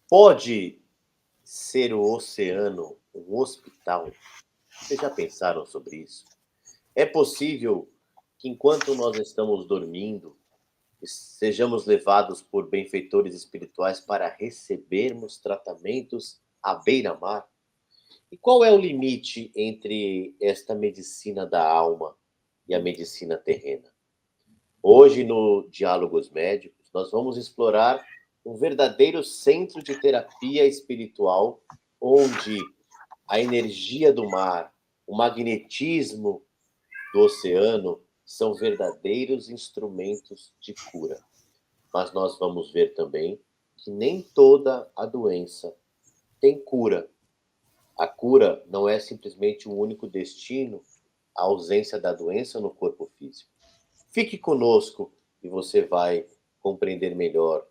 Pode ser o oceano um hospital? Vocês já pensaram sobre isso? É possível que, enquanto nós estamos dormindo, sejamos levados por benfeitores espirituais para recebermos tratamentos à beira-mar? E qual é o limite entre esta medicina da alma e a medicina terrena? Hoje, no Diálogos Médicos, nós vamos explorar um verdadeiro centro de terapia espiritual, onde a energia do mar, o magnetismo do oceano são verdadeiros instrumentos de cura. Mas nós vamos ver também que nem toda a doença tem cura. A cura não é simplesmente um único destino, a ausência da doença no corpo físico. Fique conosco e você vai compreender melhor.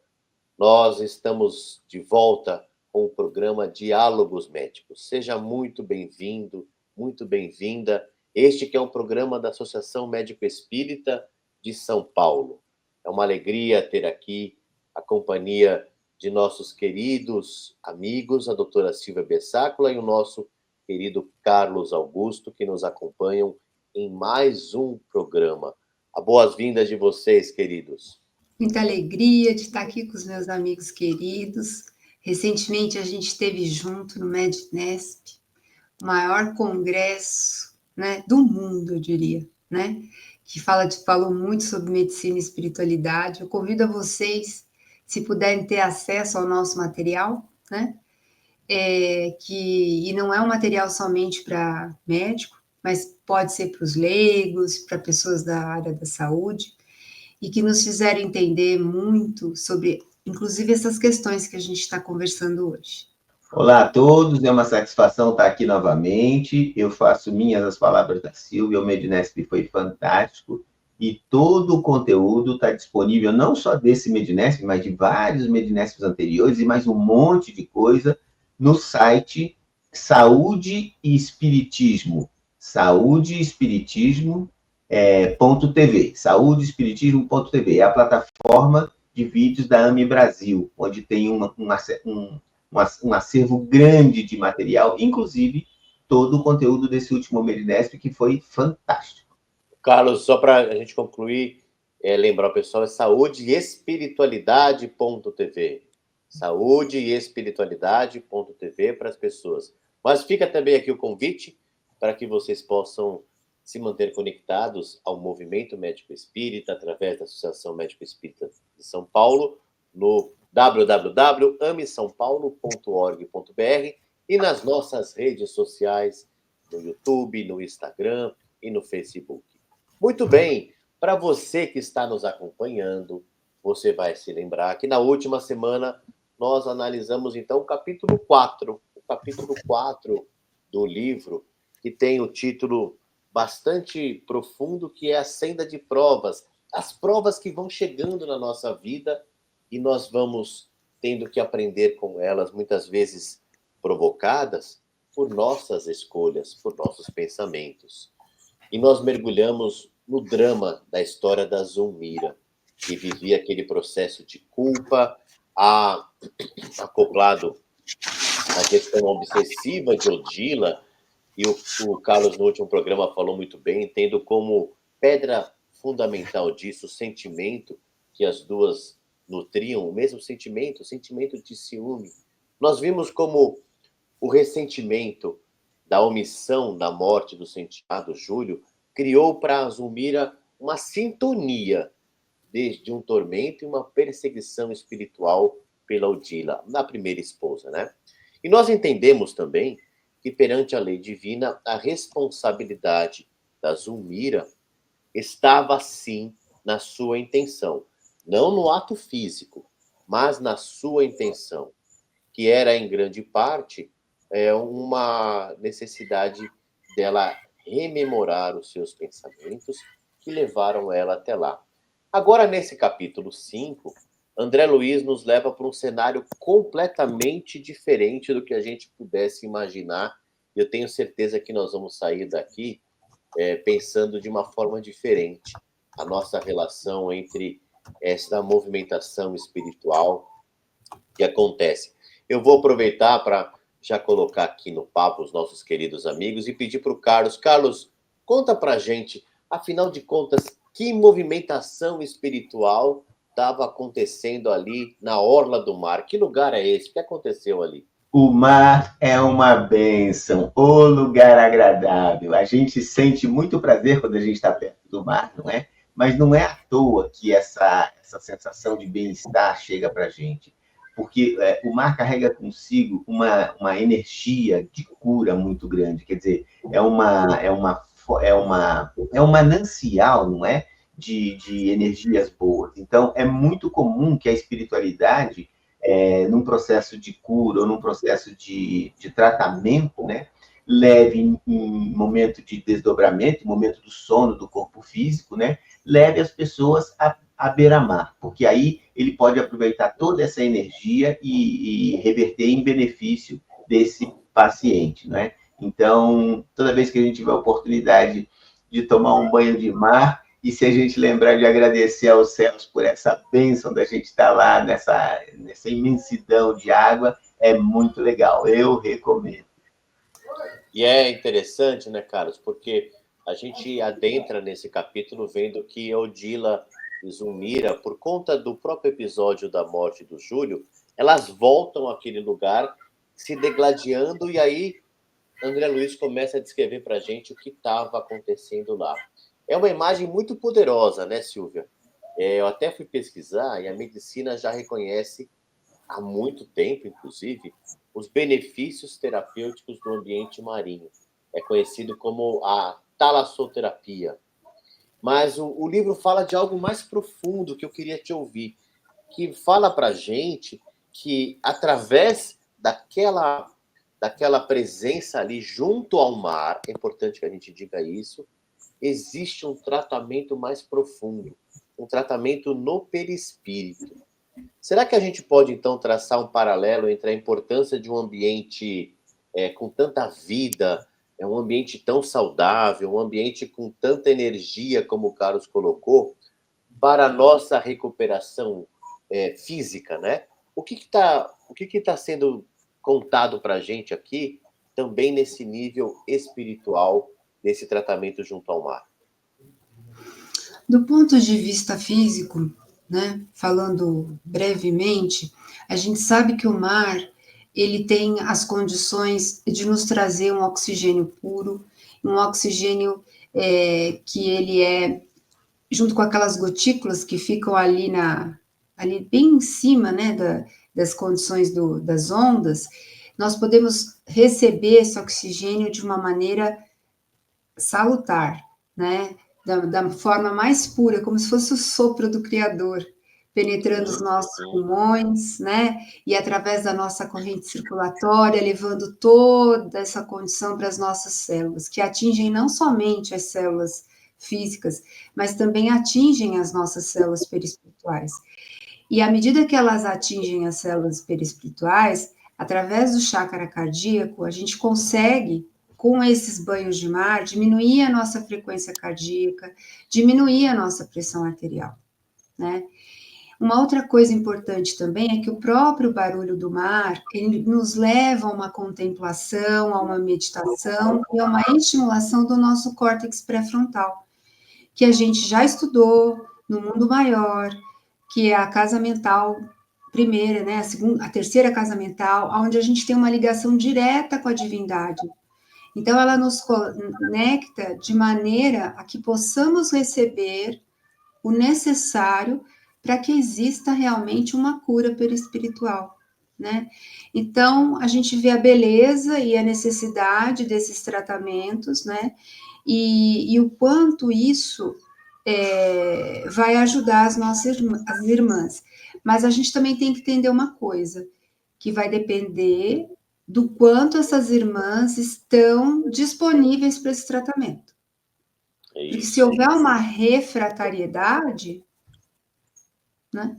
Nós estamos de volta com o programa Diálogos Médicos. Seja muito bem-vindo, muito bem-vinda. Este que é um programa da Associação Médico Espírita de São Paulo. É uma alegria ter aqui a companhia de nossos queridos amigos, a doutora Silvia Bessácola e o nosso querido Carlos Augusto, que nos acompanham em mais um programa. A boas-vindas de vocês, queridos. Muita alegria de estar aqui com os meus amigos queridos. Recentemente a gente esteve junto no MedNesp, o maior congresso, né, do mundo, eu diria, né, que falou muito sobre medicina e espiritualidade. Eu convido a vocês, se puderem ter acesso ao nosso material, né, e não é um material somente para médico, mas pode ser para os leigos, para pessoas da área da saúde, e que nos fizeram entender muito sobre, inclusive, essas questões que a gente está conversando hoje. Olá a todos, é uma satisfação estar aqui novamente. Eu faço minhas as palavras da Silvia, o Mednesp foi fantástico e todo o conteúdo está disponível não só desse Mednesp, mas de vários Mednesps anteriores e mais um monte de coisa no site Saúde e Espiritismo, saudeespiritismo.tv, saudeespiritismo.tv, é a plataforma de vídeos da AME Brasil, onde tem um acervo grande de material, inclusive todo o conteúdo desse último Mednesp, que foi fantástico. Carlos, só para a gente concluir, lembrar o pessoal, é saudeespiritualidade.tv. Saudeespiritualidade.tv para as pessoas. Mas fica também aqui o convite para que vocês possam se manter conectados ao movimento médico espírita através da Associação Médico Espírita de São Paulo, no www.amesaopaulo.org.br e nas nossas redes sociais, no YouTube, no Instagram e no Facebook. Muito bem, para você que está nos acompanhando, você vai se lembrar que na última semana nós analisamos então o capítulo 4 do livro, que tem o título bastante profundo, que é a senda de provas, as provas que vão chegando na nossa vida e nós vamos tendo que aprender com elas, muitas vezes provocadas por nossas escolhas, por nossos pensamentos. E nós mergulhamos no drama da história da Zulmira, que vivia aquele processo de culpa, acoplado à questão obsessiva de Odila, e o Carlos, no último programa, falou muito bem, tendo como pedra fundamental disso o sentimento que as duas nutriam, o mesmo sentimento, o sentimento de ciúme. Nós vimos como o ressentimento da omissão da morte do sentimado Júlio criou para a Zulmira uma sintonia desde um tormento e uma perseguição espiritual pela Odila, na primeira esposa, né? E nós entendemos também que perante a lei divina, a responsabilidade da Zulmira estava, sim, na sua intenção. Não no ato físico, mas na sua intenção, que era, em grande parte, uma necessidade dela rememorar os seus pensamentos que levaram ela até lá. Agora, nesse capítulo 5, André Luiz nos leva para um cenário completamente diferente do que a gente pudesse imaginar. Eu tenho certeza que nós vamos sair daqui pensando de uma forma diferente a nossa relação entre essa movimentação espiritual que acontece. eu vou aproveitar para já colocar aqui no papo os nossos queridos amigos e pedir para o Carlos. Carlos, conta para a gente, afinal de contas, que movimentação espiritual estava acontecendo ali na orla do mar? Que lugar é esse? O que aconteceu ali? O mar é uma bênção, o lugar agradável. A gente sente muito prazer quando a gente está perto do mar, não é? Mas não é à toa que essa sensação de bem-estar chega para a gente. Porque o mar carrega consigo uma energia de cura muito grande. Quer dizer, é um manancial, não é? De energias boas. Então, é muito comum que a espiritualidade num processo de cura ou num processo de tratamento, né, leve em momento de desdobramento, em momento do sono do corpo físico, né, leve as pessoas à beira-mar, porque aí ele pode aproveitar toda essa energia e reverter em benefício desse paciente, né? Então, toda vez que a gente tiver a oportunidade de tomar um banho de mar, e se a gente lembrar de agradecer aos céus por essa bênção da gente estar lá nessa imensidão de água, é muito legal. Eu recomendo. E é interessante, né, Carlos? Porque a gente adentra nesse capítulo vendo que Odila e Zulmira, por conta do próprio episódio da morte do Júlio, elas voltam àquele lugar se degladiando e aí André Luiz começa a descrever para a gente o que estava acontecendo lá. É uma imagem muito poderosa, né, Silvia? Eu até fui pesquisar e a medicina já reconhece, há muito tempo, inclusive, os benefícios terapêuticos do ambiente marinho. É conhecido como a talassoterapia. Mas o livro fala de algo mais profundo que eu queria te ouvir, que fala para a gente que, através daquela presença ali junto ao mar, é importante que a gente diga isso, existe um tratamento mais profundo, um tratamento no perispírito. Será que a gente pode, então, traçar um paralelo entre a importância de um ambiente com tanta vida, um ambiente tão saudável, um ambiente com tanta energia, como o Carlos colocou, para a nossa recuperação física, né? O que está sendo contado para a gente aqui, também nesse nível espiritual, nesse tratamento junto ao mar? Do ponto de vista físico, né, falando brevemente, a gente sabe que o mar ele tem as condições de nos trazer um oxigênio puro, um oxigênio que ele é junto com aquelas gotículas que ficam ali bem em cima, né, das condições das ondas, nós podemos receber esse oxigênio de uma maneira salutar, né? Da forma mais pura, como se fosse o sopro do Criador, penetrando os nossos pulmões, né? E através da nossa corrente circulatória, levando toda essa condição para as nossas células, que atingem não somente as células físicas, mas também atingem as nossas células perispirituais. E à medida que elas atingem as células perispirituais, através do chácara cardíaco, a gente consegue, com esses banhos de mar, diminuir a nossa frequência cardíaca, diminuir a nossa pressão arterial, né? Uma outra coisa importante também é que o próprio barulho do mar, ele nos leva a uma contemplação, a uma meditação e a uma estimulação do nosso córtex pré-frontal, que a gente já estudou no mundo maior, que é a casa mental primeira, né, a terceira casa mental, onde a gente tem uma ligação direta com a divindade. Então, ela nos conecta de maneira a que possamos receber o necessário para que exista realmente uma cura perispiritual, né? Então, a gente vê a beleza e a necessidade desses tratamentos, né? E o quanto isso vai ajudar as nossas as irmãs. Mas a gente também tem que entender uma coisa, que vai depender do quanto essas irmãs estão disponíveis para esse tratamento. Porque se houver uma refratariedade, né,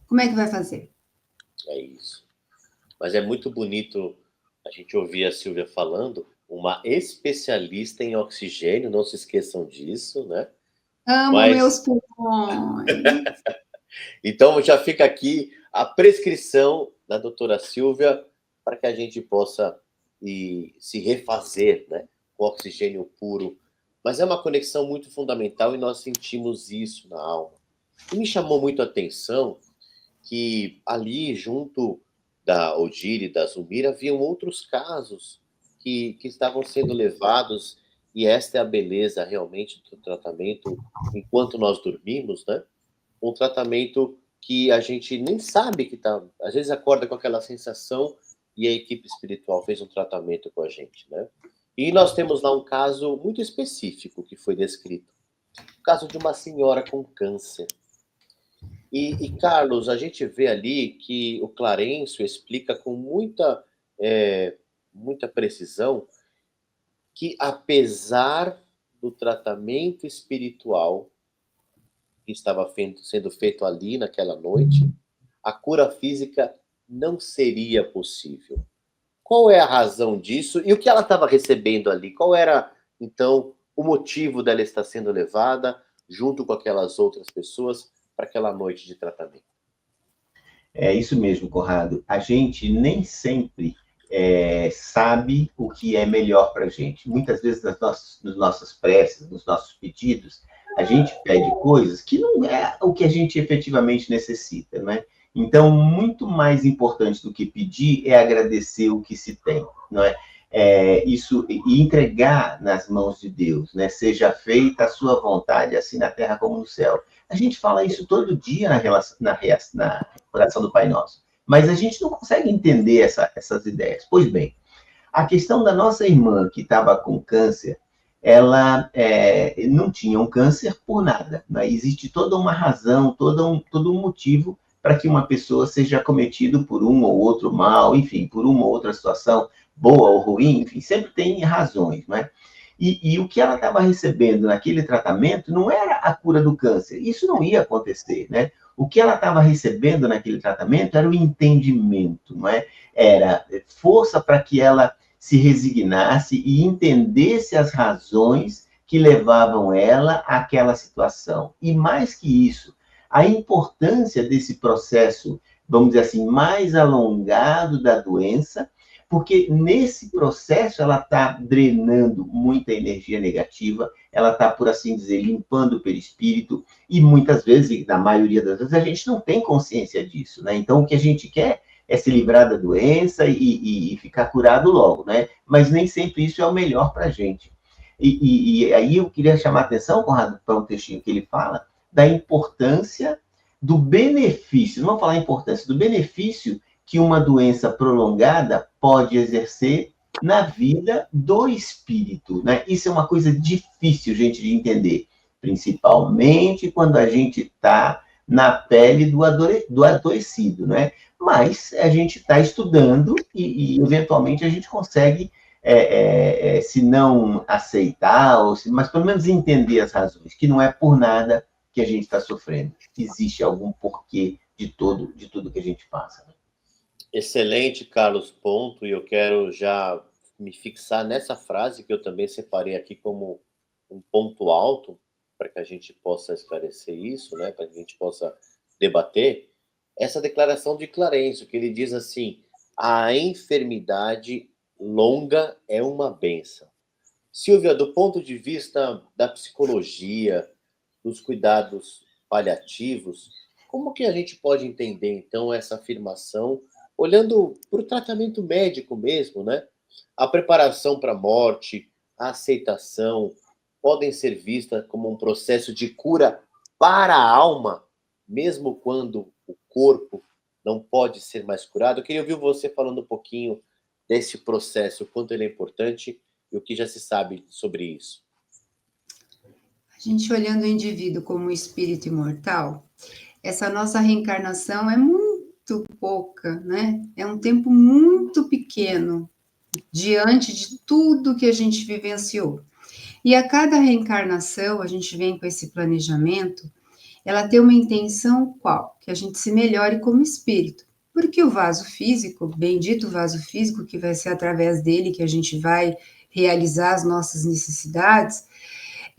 como é que vai fazer? É isso. Mas é muito bonito a gente ouvir a Silvia falando, uma especialista em oxigênio, não se esqueçam disso, né? Amo meus pulmões. Então já fica aqui a prescrição da doutora Silvia para que a gente possa se refazer, né, com oxigênio puro. Mas é uma conexão muito fundamental e nós sentimos isso na alma. E me chamou muito a atenção que ali, junto da Odile e da Zulmira, haviam outros casos que estavam sendo levados, e esta é a beleza realmente do tratamento enquanto nós dormimos, né? Um tratamento que a gente nem sabe que está... Às vezes acorda com aquela sensação e a equipe espiritual fez um tratamento com a gente, né? E nós temos lá um caso muito específico que foi descrito. O caso de uma senhora com câncer. E Carlos, a gente vê ali que o Clarencio explica com muita precisão que, apesar do tratamento espiritual que estava sendo feito ali naquela noite, a cura física não seria possível. Qual é a razão disso? E o que ela estava recebendo ali? Qual era, então, o motivo dela estar sendo levada, junto com aquelas outras pessoas, para aquela noite de tratamento? É isso mesmo, Conrado. A gente nem sempre sabe o que é melhor para a gente. Muitas vezes, nas nossas preces, nos nossos pedidos, a gente pede coisas que não é o que a gente efetivamente necessita, né? Então, muito mais importante do que pedir é agradecer o que se tem, não é? Isso, e entregar nas mãos de Deus, né? Seja feita a sua vontade, assim na terra como no céu. A gente fala isso todo dia na oração do Pai Nosso, mas a gente não consegue entender essas ideias. Pois bem, a questão da nossa irmã que estava com câncer, ela não tinha um câncer por nada, né? Existe toda uma razão, todo um motivo para que uma pessoa seja acometida por um ou outro mal, enfim, por uma ou outra situação, boa ou ruim, enfim, sempre tem razões, né? E o que ela estava recebendo naquele tratamento não era a cura do câncer, isso não ia acontecer, né? O que ela estava recebendo naquele tratamento era o entendimento, não é? Era força para que ela se resignasse e entendesse as razões que levavam ela àquela situação. E mais que isso, a importância desse processo, vamos dizer assim, mais alongado da doença, porque nesse processo ela está drenando muita energia negativa, ela está, por assim dizer, limpando o perispírito, e muitas vezes, na maioria das vezes, a gente não tem consciência disso, né? Então, o que a gente quer é se livrar da doença e ficar curado logo, né? Mas nem sempre isso é o melhor para a gente. E aí eu queria chamar a atenção, Conrado, para um textinho que ele fala, da importância do benefício, não vou falar importância, do benefício que uma doença prolongada pode exercer na vida do espírito, né? Isso é uma coisa difícil, gente, de entender, principalmente quando a gente está na pele do adoecido, né? Mas a gente está estudando e, eventualmente, a gente consegue, se não aceitar, mas pelo menos entender as razões, que não é por nada que a gente está sofrendo. Existe algum porquê de tudo que a gente passa. Né? Excelente, Carlos, ponto, e eu quero já me fixar nessa frase que eu também separei aqui como um ponto alto, para que a gente possa esclarecer isso, né, para que a gente possa debater, essa declaração de Clarencio, que ele diz assim: a enfermidade longa é uma bênção. Silvia, do ponto de vista da psicologia, dos cuidados paliativos, como que a gente pode entender, então, essa afirmação, olhando para o tratamento médico mesmo, né? A preparação para a morte, a aceitação, podem ser vistas como um processo de cura para a alma, mesmo quando o corpo não pode ser mais curado. Eu queria ouvir você falando um pouquinho desse processo, o quanto ele é importante e o que já se sabe sobre isso. A gente olhando o indivíduo como espírito imortal, essa nossa reencarnação é muito pouca, né? É um tempo muito pequeno diante de tudo que a gente vivenciou. E a cada reencarnação, a gente vem com esse planejamento, ela tem uma intenção qual? Que a gente se melhore como espírito. Porque o vaso físico, bendito vaso físico, que vai ser através dele que a gente vai realizar as nossas necessidades,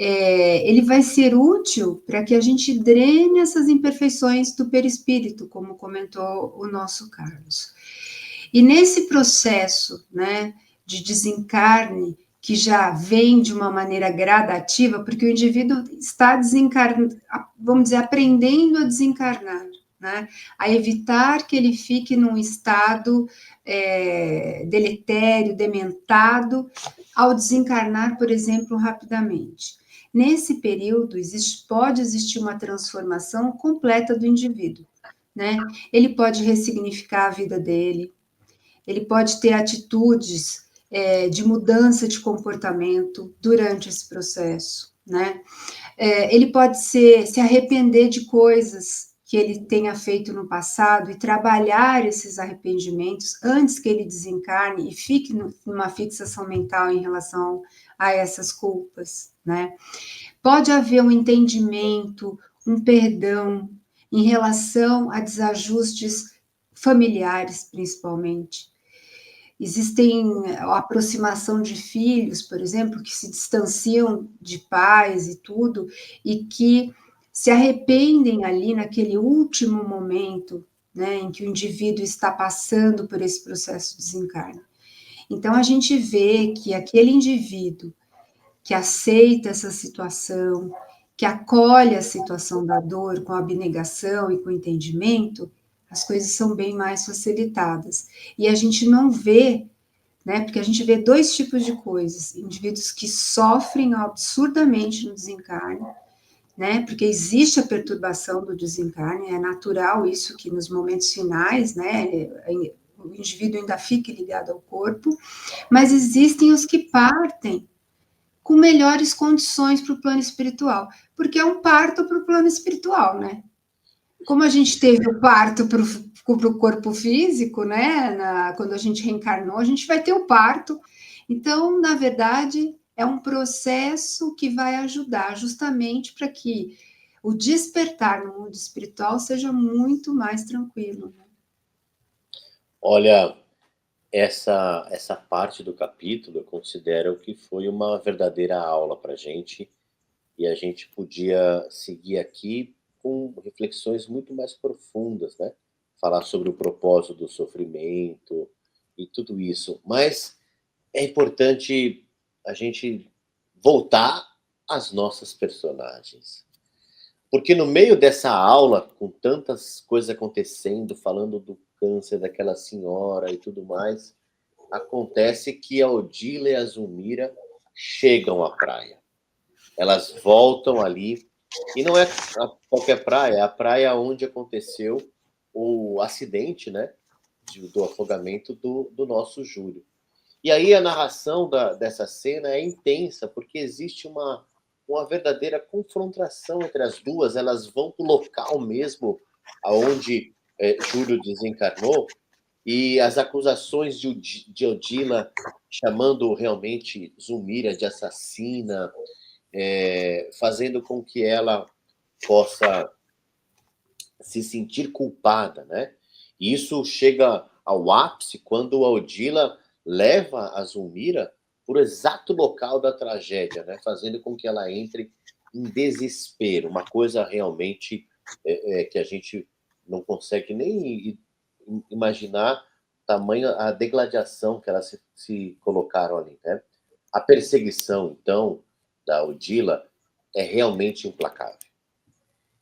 ele vai ser útil para que a gente drene essas imperfeições do perispírito, como comentou o nosso Carlos. E nesse processo, né, de desencarne, que já vem de uma maneira gradativa, porque o indivíduo está desencarnando, vamos dizer, aprendendo a desencarnar, né, a evitar que ele fique num estado deletério, dementado, ao desencarnar, por exemplo, rapidamente. Nesse período, pode existir uma transformação completa do indivíduo, né? Ele pode ressignificar a vida dele, ele pode ter atitudes de mudança de comportamento durante esse processo, né? Ele pode se arrepender de coisas que ele tenha feito no passado e trabalhar esses arrependimentos antes que ele desencarne e fique numa fixação mental em relação a essas culpas, né? Pode haver um entendimento, um perdão em relação a desajustes familiares, principalmente. Existem a aproximação de filhos, por exemplo, que se distanciam de pais e tudo, e que se arrependem ali naquele último momento, né, em que o indivíduo está passando por esse processo de desencarne. Então, a gente vê que aquele indivíduo que aceita essa situação, que acolhe a situação da dor com abnegação e com entendimento, as coisas são bem mais facilitadas. E a gente não vê, né, porque a gente vê dois tipos de coisas: indivíduos que sofrem absurdamente no desencarne, né, porque existe a perturbação do desencarne, é natural isso, que nos momentos finais, né, o indivíduo ainda fique ligado ao corpo, mas existem os que partem com melhores condições para o plano espiritual, porque é um parto para o plano espiritual, né? Como a gente teve o parto para o corpo físico, né? Quando a gente reencarnou, a gente vai ter o parto. Então, na verdade, é um processo que vai ajudar justamente para que o despertar no mundo espiritual seja muito mais tranquilo. Né? Olha, essa parte do capítulo eu considero que foi uma verdadeira aula para a gente, e a gente podia seguir aqui com reflexões muito mais profundas, né? Falar sobre o propósito do sofrimento e tudo isso. Mas é importante a gente voltar às nossas personagens. Porque no meio dessa aula, com tantas coisas acontecendo, falando do câncer daquela senhora e tudo mais, acontece que a Odila e a Zulmira chegam à praia. Elas voltam ali, e não é qualquer praia, é a praia onde aconteceu o acidente, né, do afogamento do nosso Júlio. E aí a narração dessa cena é intensa, porque existe uma verdadeira confrontação entre as duas. Elas vão para o local mesmo aonde Júlio desencarnou, e as acusações de Odila chamando realmente Zulmira de assassina, fazendo com que ela possa se sentir culpada, né? E isso chega ao ápice quando a Odila leva a Zulmira para o exato local da tragédia, né? Fazendo com que ela entre em desespero, uma coisa realmente que a gente não consegue nem imaginar tamanho a degladiação que elas se colocaram ali, né? A perseguição, então, da Odila é realmente implacável.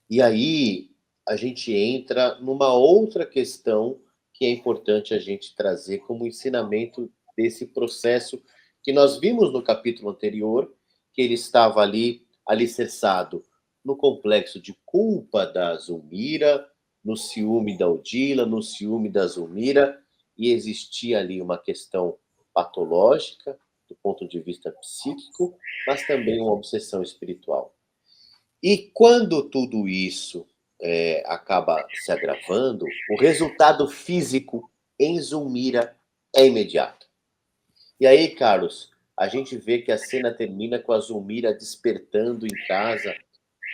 E aí a gente entra numa outra questão que é importante a gente trazer como ensinamento desse processo que nós vimos no capítulo anterior, que ele estava ali alicerçado no complexo de culpa da Zulmira, no ciúme da Odila, no ciúme da Zulmira, e existia ali uma questão patológica do ponto de vista psíquico, mas também uma obsessão espiritual. E quando tudo isso acaba se agravando, o resultado físico em Zulmira é imediato. E aí, Carlos, a gente vê que a cena termina com a Zulmira despertando em casa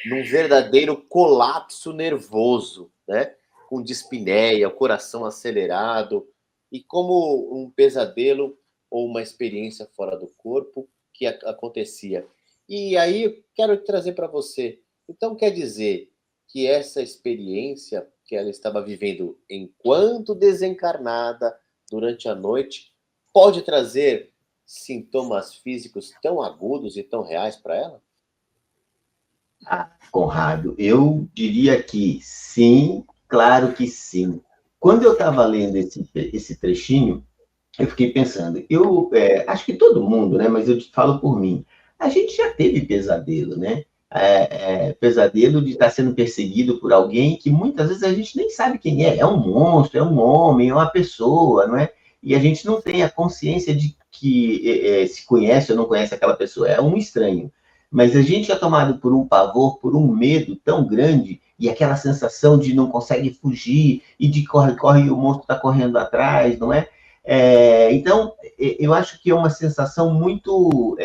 num verdadeiro colapso nervoso, né? Com dispneia, o coração acelerado, e como um pesadelo ou uma experiência fora do corpo que acontecia. E aí eu quero trazer para você. Então quer dizer que essa experiência que ela estava vivendo enquanto desencarnada durante a noite pode trazer sintomas físicos tão agudos e tão reais para ela? Conrado, eu diria que sim, claro que sim. Quando eu estava lendo esse trechinho, eu fiquei pensando, acho que todo mundo, né? Mas eu te falo por mim. A gente já teve pesadelo, né? Pesadelo de estar sendo perseguido por alguém que muitas vezes a gente nem sabe quem é. É um monstro, é um homem, é uma pessoa, não é? E a gente não tem a consciência de que se conhece ou não conhece aquela pessoa. É um estranho. Mas a gente é tomado por um pavor, por um medo tão grande, e aquela sensação de não consegue fugir, e de corre, corre, e o monstro está correndo atrás, não é? Então, eu acho que é uma sensação muito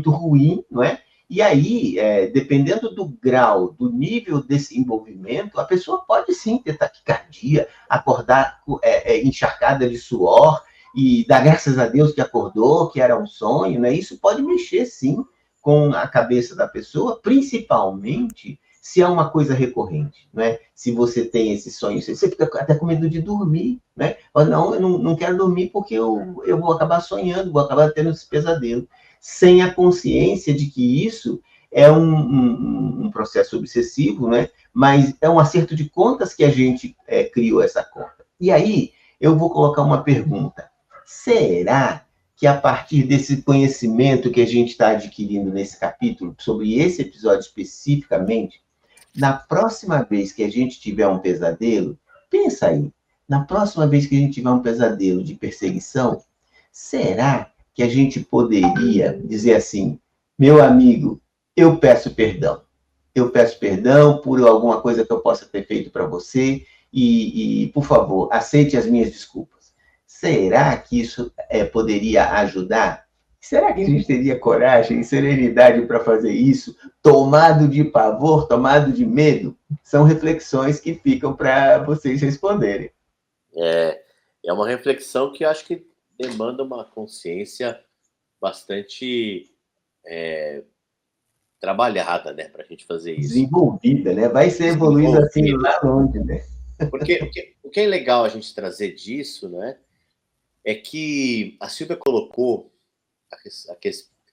ruim, não é? E aí, dependendo do grau, do nível desse envolvimento, a pessoa pode sim ter taquicardia, acordar encharcada de suor e dar graças a Deus que acordou, que era um sonho, né? Isso pode mexer sim com a cabeça da pessoa, principalmente se é uma coisa recorrente, né? Se você tem esse sonho, você fica até com medo de dormir, né? Ou não, eu não quero dormir porque eu vou acabar sonhando, vou acabar tendo esse pesadelo, sem a consciência de que isso é um processo obsessivo, né? Mas é um acerto de contas que a gente criou essa conta. E aí, eu vou colocar uma pergunta. Será que a partir desse conhecimento que a gente está adquirindo nesse capítulo, sobre esse episódio especificamente, na próxima vez que a gente tiver um pesadelo, pensa aí, na próxima vez que a gente tiver um pesadelo de perseguição, será que a gente poderia dizer assim, meu amigo, eu peço perdão. Eu peço perdão por alguma coisa que eu possa ter feito para você por favor, aceite as minhas desculpas. Será que isso poderia ajudar? Será que a gente teria coragem e serenidade para fazer isso, tomado de pavor, tomado de medo? São reflexões que ficam para vocês responderem. É uma reflexão que eu acho que demanda uma consciência bastante trabalhada, né, para a gente fazer isso. Desenvolvida, né? Vai ser evoluído assim lá longe, né? Porque o que é legal a gente trazer disso, né, é que a Silvia colocou a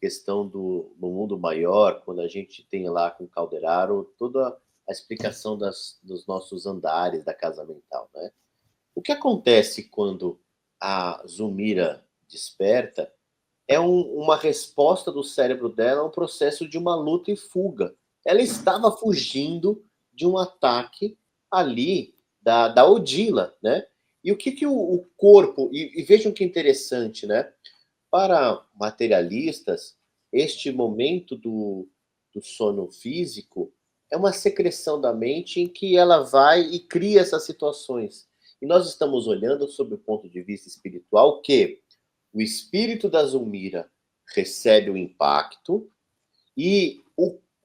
questão do mundo maior, quando a gente tem lá com o Calderaro toda a explicação dos nossos andares da casa mental, né? O que acontece quando a Zulmira desperta é uma resposta do cérebro dela a um processo de uma luta e fuga. Ela estava fugindo de um ataque ali da Odila, né? E o que o corpo... E vejam que interessante, né? Para materialistas, este momento do sono físico é uma secreção da mente em que ela vai e cria essas situações. E nós estamos olhando sob o ponto de vista espiritual que o espírito da Zulmira recebe o impacto e,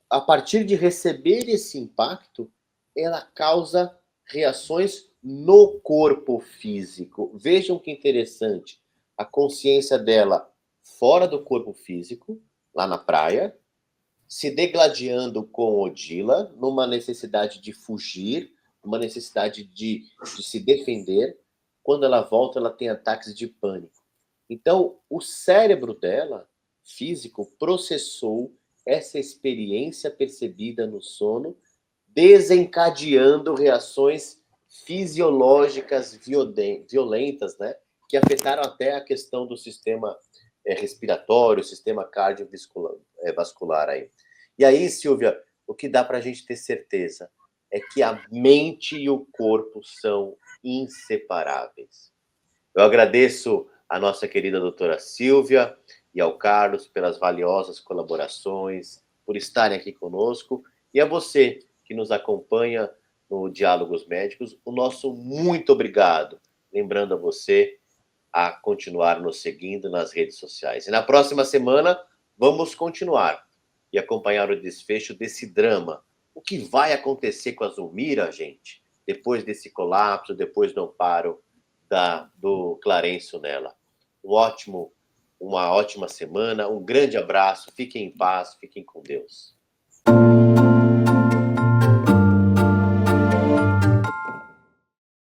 a partir de receber esse impacto, ela causa reações no corpo físico. Vejam que interessante. A consciência dela fora do corpo físico, lá na praia, se degladiando com Odila, numa necessidade de fugir, numa necessidade de se defender. Quando ela volta, ela tem ataques de pânico. Então, o cérebro dela, físico, processou essa experiência percebida no sono, desencadeando reações fisiológicas violentas, né? Que afetaram até a questão do sistema respiratório, sistema cardiovascular aí. E aí, Silvia, o que dá para a gente ter certeza é que a mente e o corpo são inseparáveis. Eu agradeço a nossa querida doutora Silvia e ao Carlos pelas valiosas colaborações, por estarem aqui conosco, e a você que nos acompanha no Diálogos Médicos, o nosso muito obrigado. Lembrando a você a continuar nos seguindo nas redes sociais. E na próxima semana, vamos continuar e acompanhar o desfecho desse drama. O que vai acontecer com a Zulmira, gente, depois desse colapso, depois do amparo do Clarencio nela. Um ótimo uma ótima semana, um grande abraço, fiquem em paz, fiquem com Deus.